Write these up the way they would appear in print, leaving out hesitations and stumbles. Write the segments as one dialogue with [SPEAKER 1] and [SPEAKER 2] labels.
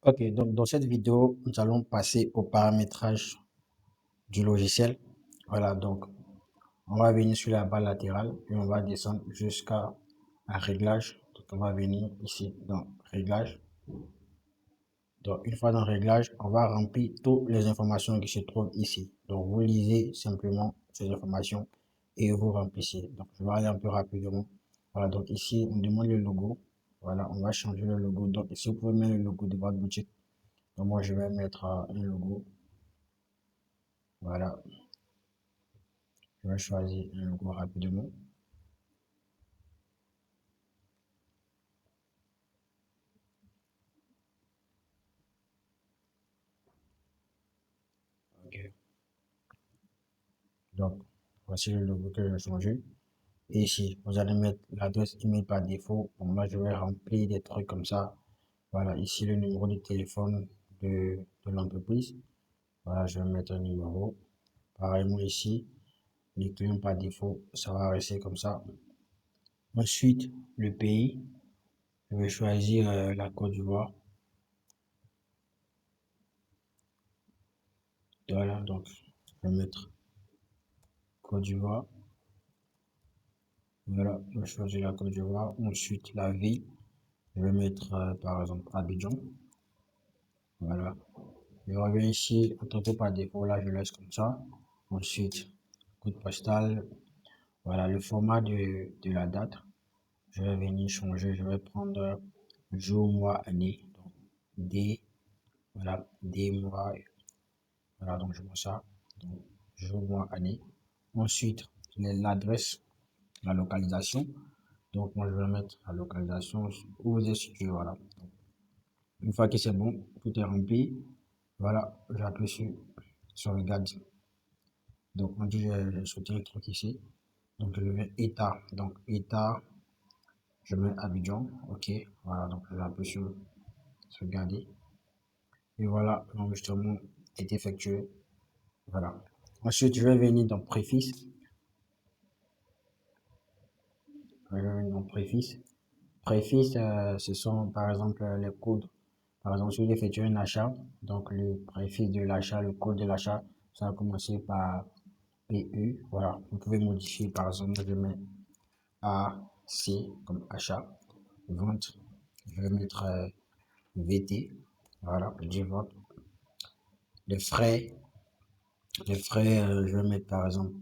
[SPEAKER 1] Ok, donc dans cette vidéo, nous allons passer au paramétrage du logiciel. Voilà, donc on va venir sur la barre latérale et on va descendre jusqu'à un réglage. Donc on va venir ici dans réglage. Donc une fois dans réglage, on va remplir toutes les informations qui se trouvent ici. Donc vous lisez simplement ces informations et vous remplissez. Donc je vais aller un peu rapidement. Voilà, donc ici on demande le logo. Voilà, on va changer le logo. Donc ici vous pouvez mettre le logo de votre boutique. Donc moi je vais mettre un logo. Voilà, je vais choisir un logo rapidement. Ok. Donc, voici le logo que j'ai changé. Et ici, vous allez mettre l'adresse email par défaut. Bon, moi, je vais remplir des trucs comme ça. Voilà, ici le numéro de téléphone de l'entreprise. Voilà, je vais mettre un numéro. Pareillement ici, les clients par défaut, ça va rester comme ça. Ensuite, le pays, je vais choisir la Côte d'Ivoire. Voilà, donc je vais mettre Côte d'Ivoire. Voilà, je vais choisir la Côte d'Ivoire. Ensuite, la ville, je vais mettre par exemple Abidjan. Voilà. Je reviens ici, entrepôt par défaut, là je laisse comme ça. Ensuite, code postal. Voilà, le format de la date. Je vais venir changer, je vais prendre jour, mois, année. Donc, D, voilà, D, mois. Voilà, donc je mets ça. Donc, jour, mois, année. Ensuite, l'adresse, la localisation. Donc, moi, je vais mettre la localisation où vous êtes situé. Voilà. Une fois que c'est bon, tout est rempli. Voilà, j'appuie sur sauvegarde. Donc, on dit, j'ai sauté le truc ici. Donc, je vais état. Donc, état, je mets Abidjan. OK. Voilà, donc, j'appuie sur sauvegarder. Et voilà, l'enregistrement est effectué. Voilà. Ensuite, je vais venir dans préfixe. Je vais venir dans préfixe. Préfixe, ce sont par exemple les codes. Par exemple, si vous effectuez un achat, donc le préfixe de l'achat, le code de l'achat, ça va commencer par PU. Voilà, vous pouvez modifier par exemple, je mets AC comme achat, vente, je vais mettre VT, voilà, pour dire vente. Les frais, je vais mettre par exemple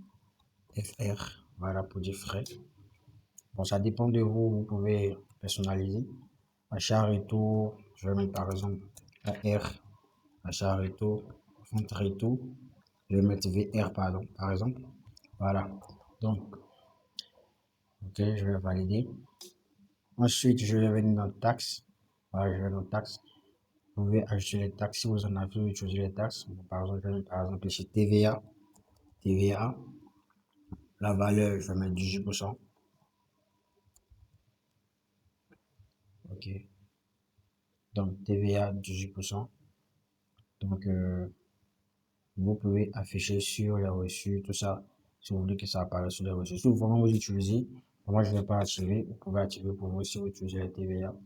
[SPEAKER 1] FR, voilà, pour dire frais. Bon, ça dépend de vous, vous pouvez personnaliser. Achat retour, je vais mettre par exemple AR, achat retour, vente retour, je vais mettre VR, pardon, par exemple. Voilà, donc, ok, je vais valider. Ensuite, je vais venir dans taxes. Voilà, je vais dans taxes. Vous pouvez ajouter les taxes si vous en avez, vous utilisez les taxes. Par exemple, je vais par exemple ici TVA. TVA, la valeur, je vais mettre 18%. OK. Donc, TVA 18%. Donc, vous pouvez afficher sur les reçus, tout ça, si vous voulez que ça apparaisse sur les reçus. Si vraiment vous utilisez, moi je ne vais pas activer, vous pouvez activer pour vous si vous utilisez la TVA.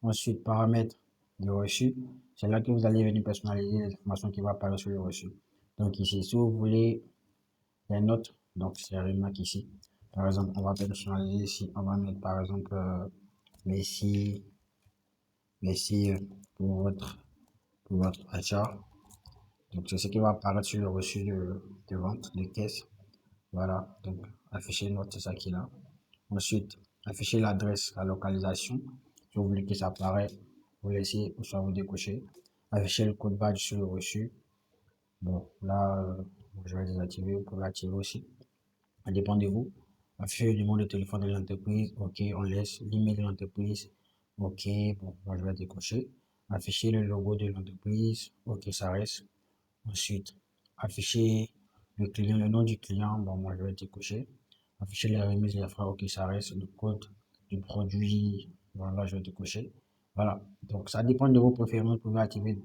[SPEAKER 1] Ensuite, paramètres de reçu, c'est là que vous allez venir personnaliser les informations qui vont apparaître sur le reçu. Donc ici, si vous voulez les notes, donc c'est remarque ici. Par exemple, on va personnaliser ici, on va mettre par exemple merci, merci pour votre achat. Donc c'est ce qui va apparaître sur le reçu de vente de caisse. Voilà, donc afficher notre, c'est ça qui est là. Ensuite, afficher l'adresse, la localisation. Si vous voulez que ça apparaisse, vous laissez ou soit vous décochez. Afficher le code badge sur le reçu. Bon, là, je vais désactiver, vous pouvez activer aussi. Ça dépend de vous. Afficher le numéro de téléphone de l'entreprise. OK, on laisse l'email de l'entreprise. OK, bon, moi je vais décocher. Afficher le logo de l'entreprise. OK, ça reste. Ensuite, afficher le client, le nom du client. Bon, moi, je vais décocher. Afficher les remises et les frais. OK, ça reste. Le code du produit. Bon, là, je vais décocher. Voilà. Donc, ça dépend de vos préférences. Vous pouvez activer,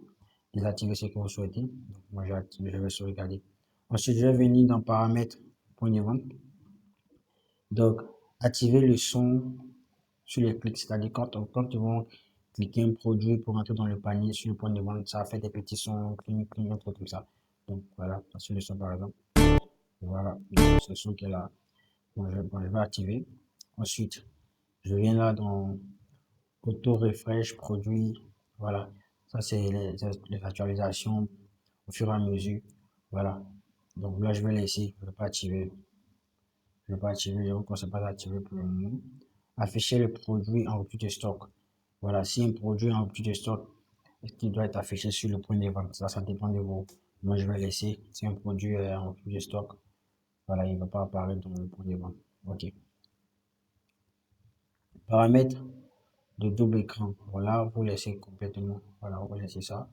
[SPEAKER 1] désactiver ce que vous souhaitez. Donc, moi, je vais sauvegarder. Ensuite, je vais venir dans paramètres point de vente. Donc, activer le son sur les clics. C'est-à-dire, quand ils vont cliquer un produit pour entrer dans le panier sur le point de vente, ça fait des petits sons, cling, cling, un truc comme ça. Donc voilà, sur le son par exemple. Voilà, donc, ce son qui est là. Bon, je vais activer. Ensuite, je viens là dans auto refresh produit. Voilà, ça c'est les actualisations au fur et à mesure. Voilà, donc là je vais laisser, je ne vais pas activer. Je ne vais pas activer, je ne vous conseille pas d'activer pour le moment. Afficher le produit en rupture de stock. Voilà, si un produit est en rupture de stock, est-ce qu'il doit être affiché sur le point de vente? Ça dépend de vous. Moi, je vais laisser. Si un produit est en rupture de stock, voilà, il ne va pas apparaître dans le point de vente. OK. Paramètres de double écran. Voilà, vous laissez complètement. Voilà, vous laissez ça.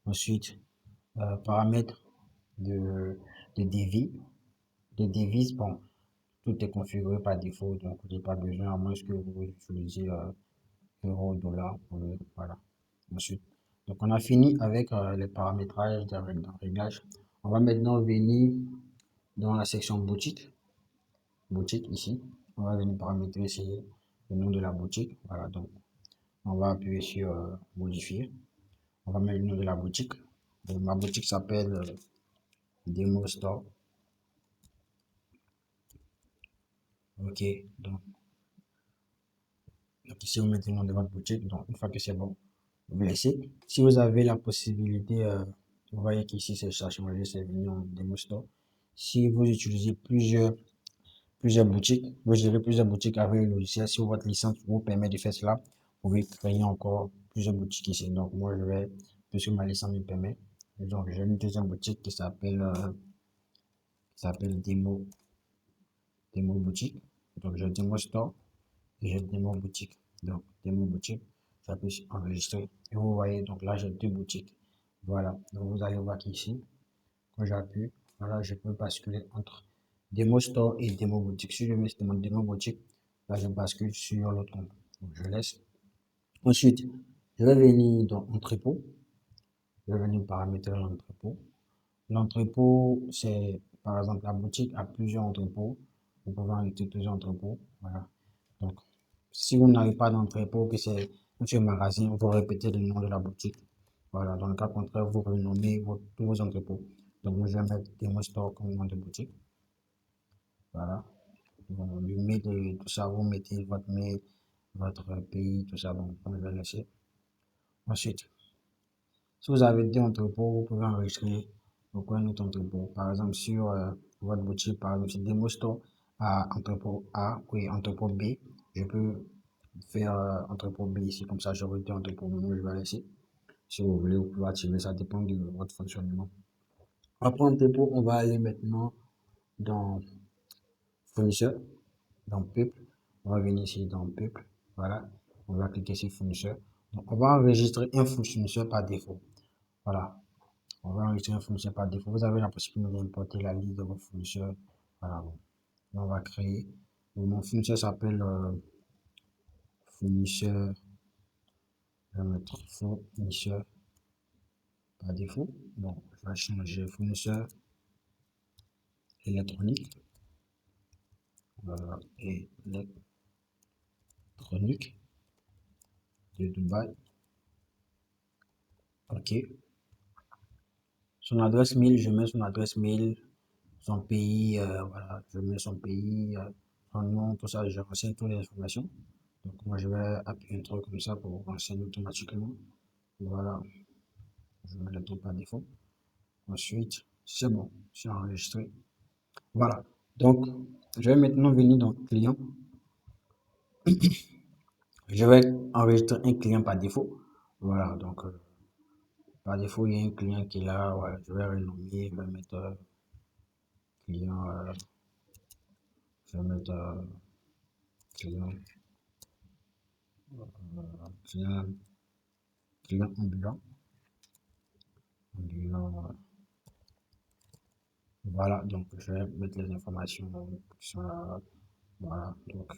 [SPEAKER 1] Ensuite, paramètres de, de devis. De devises, bon, tout est configuré par défaut, donc vous n'avez pas besoin, à moins que vous utilisiez euro, dollar, voilà. Ensuite, donc on a fini avec les paramétrages des réglages. On va maintenant venir dans la section boutique, boutique ici. On va venir paramétrer ici le nom de la boutique. Voilà, donc on va appuyer sur modifier. On va mettre le nom de la boutique. Donc, ma boutique s'appelle Demo Store. Ok, donc ici vous mettez le nom de votre boutique. Donc une fois que c'est bon, vous laissez. Si vous avez la possibilité, vous voyez qu'ici c'est changé, c'est venu en Demo Store. Si vous utilisez plusieurs boutiques, vous gérez plusieurs boutiques avec le logiciel, si votre licence vous permet de faire cela, vous pouvez créer encore plusieurs boutiques ici. Donc moi je vais, puisque ma licence me permet, donc j'ai une deuxième boutique qui s'appelle Demo Boutique. Donc j'ai Demo Store et j'ai Demo Boutique. Donc Demo Boutique, j'appuie sur enregistrer. Et vous voyez, donc là j'ai deux boutiques. Voilà, donc vous allez voir qu'ici, quand j'appuie, voilà, je peux basculer entre Demo Store et Demo Boutique. Si je mets mon Demo Boutique, là je bascule sur l'autre compte. Donc je laisse. Ensuite, je vais venir dans Entrepôt. Je vais venir paramétrer l'entrepôt. L'entrepôt, c'est par exemple la boutique a plusieurs entrepôts. Vous pouvez ajouter plusieurs entrepôts. Voilà. Donc, si vous n'avez pas d'entrepôt, que c'est un magasin, vous répétez le nom de la boutique. Voilà. Dans le cas contraire, vous renommez tous vos entrepôts. Donc, je vais mettre Demo Store comme nom de boutique. Voilà. Bon, le mail de tout ça, vous mettez votre mail, votre pays, tout ça. Bon, je vais laisser. Ensuite, si vous avez deux entrepôts, vous pouvez enregistrer un autre entrepôt. Par exemple, sur votre boutique, par exemple, sur Demo Store à entrepôt A, oui, entrepôt B, je peux faire entrepôt B ici, comme ça j'aurai deux entrepôts. Moi, je vais laisser. Si vous voulez, vous pouvez activer, ça dépend de votre fonctionnement. Après entrepôt, on va aller maintenant dans fournisseur, dans peuple. On va venir ici dans peuple. Voilà. On va cliquer sur fournisseur. Donc, on va enregistrer un fournisseur par défaut. Voilà. On va enregistrer un fournisseur par défaut. Vous avez la possibilité d'importer la liste de vos fournisseurs. Voilà. On va créer. Mon fournisseur s'appelle fournisseur. Je vais mettre fournisseur par défaut. Bon, je vais changer fournisseur électronique. Voilà. Électronique de Dubaï. OK. Son adresse mail, je mets son adresse mail, son pays, voilà, je mets son pays, son nom, tout ça, je renseigne toutes les informations. Donc moi je vais appuyer un truc comme ça pour renseigner automatiquement. Voilà, je mets le truc par défaut. Ensuite, c'est bon, c'est enregistré. Voilà. Donc, je vais maintenant venir dans client. Je vais enregistrer un client par défaut. Voilà, donc par défaut, il y a un client qui est là. Voilà, je vais renommer, je vais mettre client, je vais mettre client, client, client ambulant. Ambulant, voilà, donc je vais mettre les informations qui sont là. Voilà, donc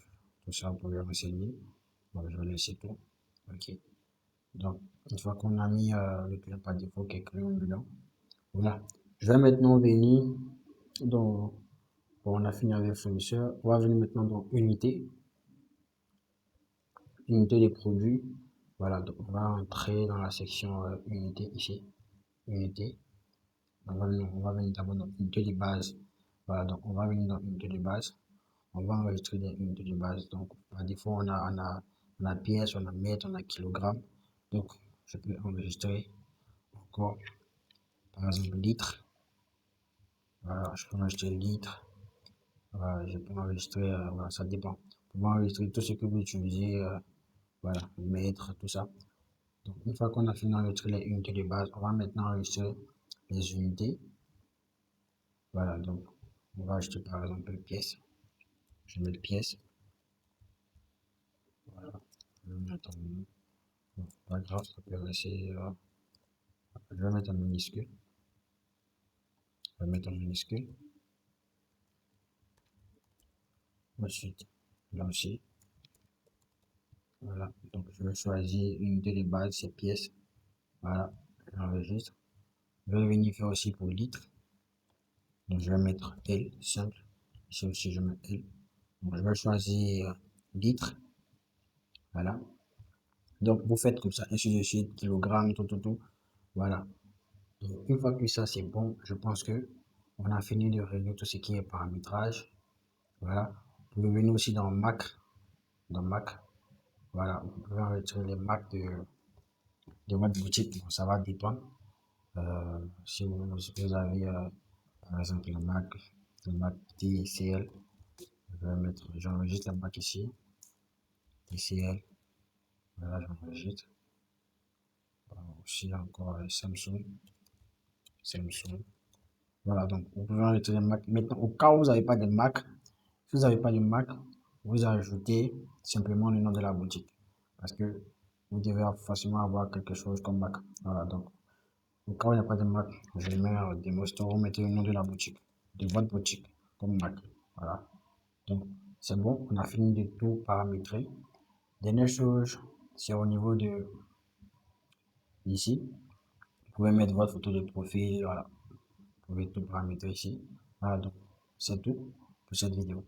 [SPEAKER 1] tout ça pour le renseigner. Donc je vais laisser tout. Ok. Donc, une fois qu'on a mis le client par défaut qui est client ambulant, voilà. Je vais maintenant venir dans, bon, on a fini avec fournisseur. On va venir maintenant dans unité, unité des produits. Voilà, donc on va entrer dans la section unité ici. Unité. On va venir d'abord dans unité de base. Voilà, donc on va venir dans unité de base. On va enregistrer des unités de base. Donc, par défaut, on a pièces, on a mètres, on a kilogrammes. Donc, je peux enregistrer encore, par exemple, litres. Voilà, je peux enregistrer litres. Voilà, je peux enregistrer, voilà, ça dépend. On va enregistrer tout ce que vous utilisez, voilà, mètres, tout ça. Donc, une fois qu'on a fini d'enregistrer les unités de base, on va maintenant enregistrer les unités. Voilà, donc, on va acheter par exemple pièces. Je vais mettre pièces. Voilà, je vais mettre en, bon, pas grave, ça peut rester, je vais mettre en minuscule. Je vais mettre en minuscule. Ensuite, lancer. Voilà, donc je vais choisir une unité de base, c'est pièces. Voilà, j'enregistre. Je vais venir faire aussi pour litres. Donc je vais mettre L, simple. Ici aussi, je mets L. Donc je vais choisir litres. Voilà. Donc vous faites comme ça, ainsi de suite, kilogrammes, tout, tout, tout. Voilà. Donc, une fois que ça c'est bon, je pense que on a fini de régler tout ce qui est paramétrage. Voilà. Vous pouvez venir aussi dans Mac. Dans Mac. Voilà. Vous pouvez retirer les Mac de votre boutique. Bon, ça va dépendre. Si vous avez, par exemple, le Mac TCL, j'enregistre le Mac ici. TCL. Voilà, j'enregistre. Aussi encore Samsung. Samsung. Voilà, donc vous pouvez enregistrer le Mac. Maintenant, au cas où vous n'avez pas de Mac, si vous n'avez pas de Mac, vous ajoutez simplement le nom de la boutique. Parce que vous devez forcément avoir quelque chose comme Mac. Voilà, donc au cas où il n'y a pas de Mac, je le mets en démo store, vous mettez le nom de la boutique, de votre boutique, comme Mac. Voilà. Donc, c'est bon, on a fini de tout paramétrer. Dernière chose, c'est au niveau de ici. Vous pouvez mettre votre photo de profil, voilà. Vous pouvez tout paramétrer ici. Voilà, donc c'est tout pour cette vidéo.